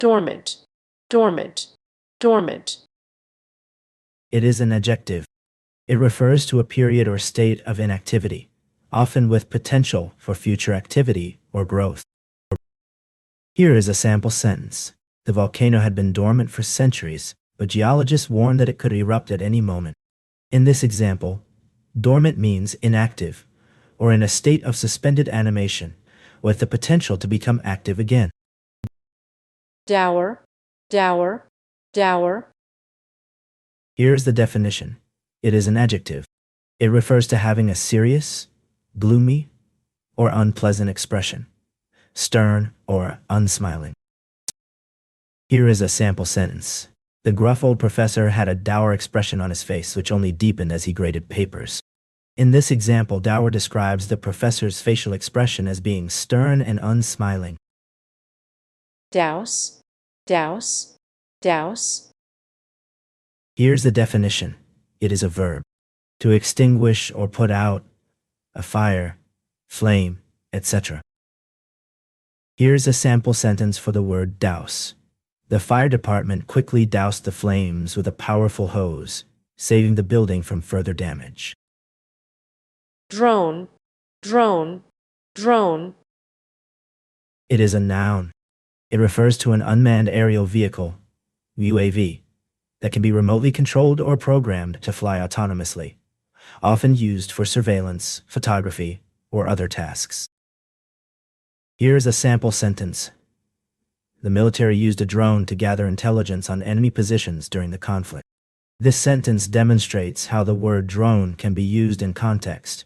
dormant, dormant, dormant. It is an adjective. It refers to a period or state of inactivity, often with potential for future activity or growth. Here is a sample sentence. The volcano had been dormant for centuries, but geologists warned that it could erupt at any moment. In this example, dormant means inactive, or in a state of suspended animation, with the potential to become active again. Dour, dour, dour. Here is the definition. It is an adjective. It refers to having a serious, gloomy, or unpleasant expression, stern or unsmiling. Here is a sample sentence. The gruff old professor had a dour expression on his face which only deepened as he graded papers. In this example, dour describes the professor's facial expression as being stern and unsmiling. Douse, douse, douse. Here's the definition. It is a verb. To extinguish or put out a fire, flame, etc. Here's a sample sentence for the word douse. The fire department quickly doused the flames with a powerful hose, saving the building from further damage. Drone, drone, drone. It is a noun. It refers to an unmanned aerial vehicle, UAV, that can be remotely controlled or programmed to fly autonomously, often used for surveillance, photography, or other tasks. Here is a sample sentence. The military used a drone to gather intelligence on enemy positions during the conflict. This sentence demonstrates how the word drone can be used in context,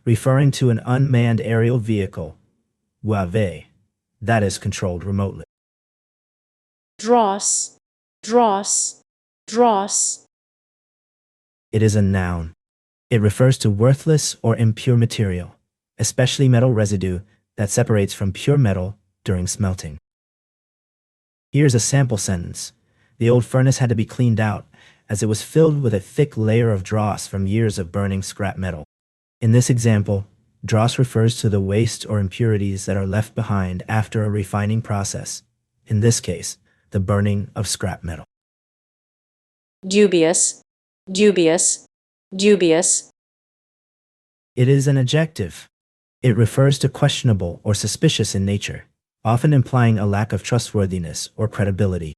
referring to an unmanned aerial vehicle, UAV, that is controlled remotely. Dross, dross, dross. It is a noun. It refers to worthless or impure material, especially metal residue that separates from pure metal during smelting. Here's a sample sentence. The old furnace had to be cleaned out as it was filled with a thick layer of dross from years of burning scrap metal. In this example, dross refers to the waste or impurities that are left behind after a refining process, in this case, the burning of scrap metal. Dubious, dubious, dubious. It is an adjective. It refers to questionable or suspicious in nature, often implying a lack of trustworthiness or credibility.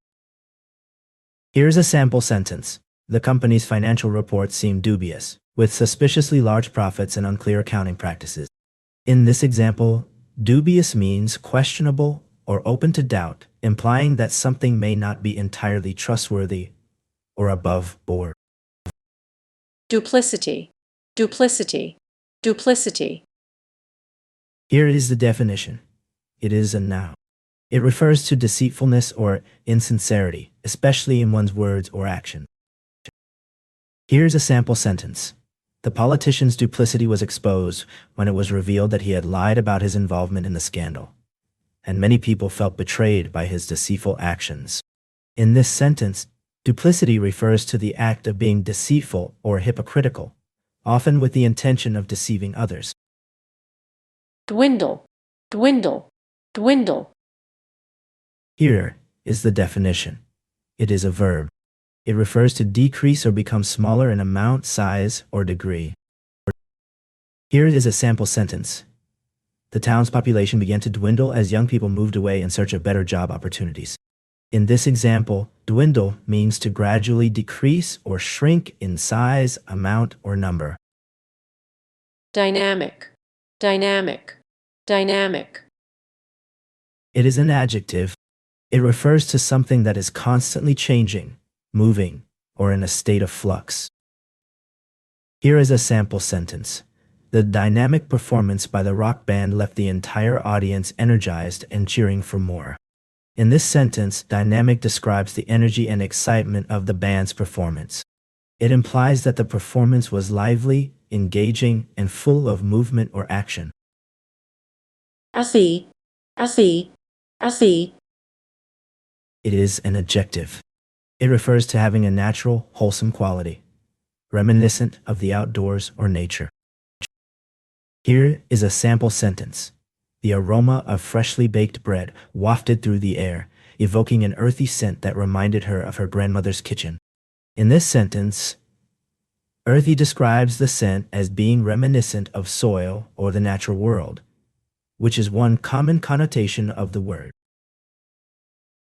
Here's a sample sentence. The company's financial reports seem dubious, with suspiciously large profits and unclear accounting practices. In this example, dubious means questionable or open to doubt, implying that something may not be entirely trustworthy or above board. Duplicity, duplicity, duplicity. Here is the definition. It is a noun. It refers to deceitfulness or insincerity, especially in one's words or actions. Here's a sample sentence. The politician's duplicity was exposed when it was revealed that he had lied about his involvement in the scandal, and many people felt betrayed by his deceitful actions. In this sentence, duplicity refers to the act of being deceitful or hypocritical, often with the intention of deceiving others. Dwindle, dwindle, dwindle. Here is the definition. It is a verb. It refers to decrease or become smaller in amount, size, or degree. Here is a sample sentence. The town's population began to dwindle as young people moved away in search of better job opportunities. In this example, dwindle means to gradually decrease or shrink in size, amount, or number. Dynamic, dynamic, dynamic. It is an adjective. It refers to something that is constantly changing, moving, or in a state of flux. Here is a sample sentence. The dynamic performance by the rock band left the entire audience energized and cheering for more. In this sentence, dynamic describes the energy and excitement of the band's performance. It implies that the performance was lively, engaging, and full of movement or action. Earthy, earthy, earthy. It is an adjective. It refers to having a natural, wholesome quality, reminiscent of the outdoors or nature. Here is a sample sentence. The aroma of freshly baked bread wafted through the air, evoking an earthy scent that reminded her of her grandmother's kitchen. In this sentence, earthy describes the scent as being reminiscent of soil or the natural world, which is one common connotation of the word.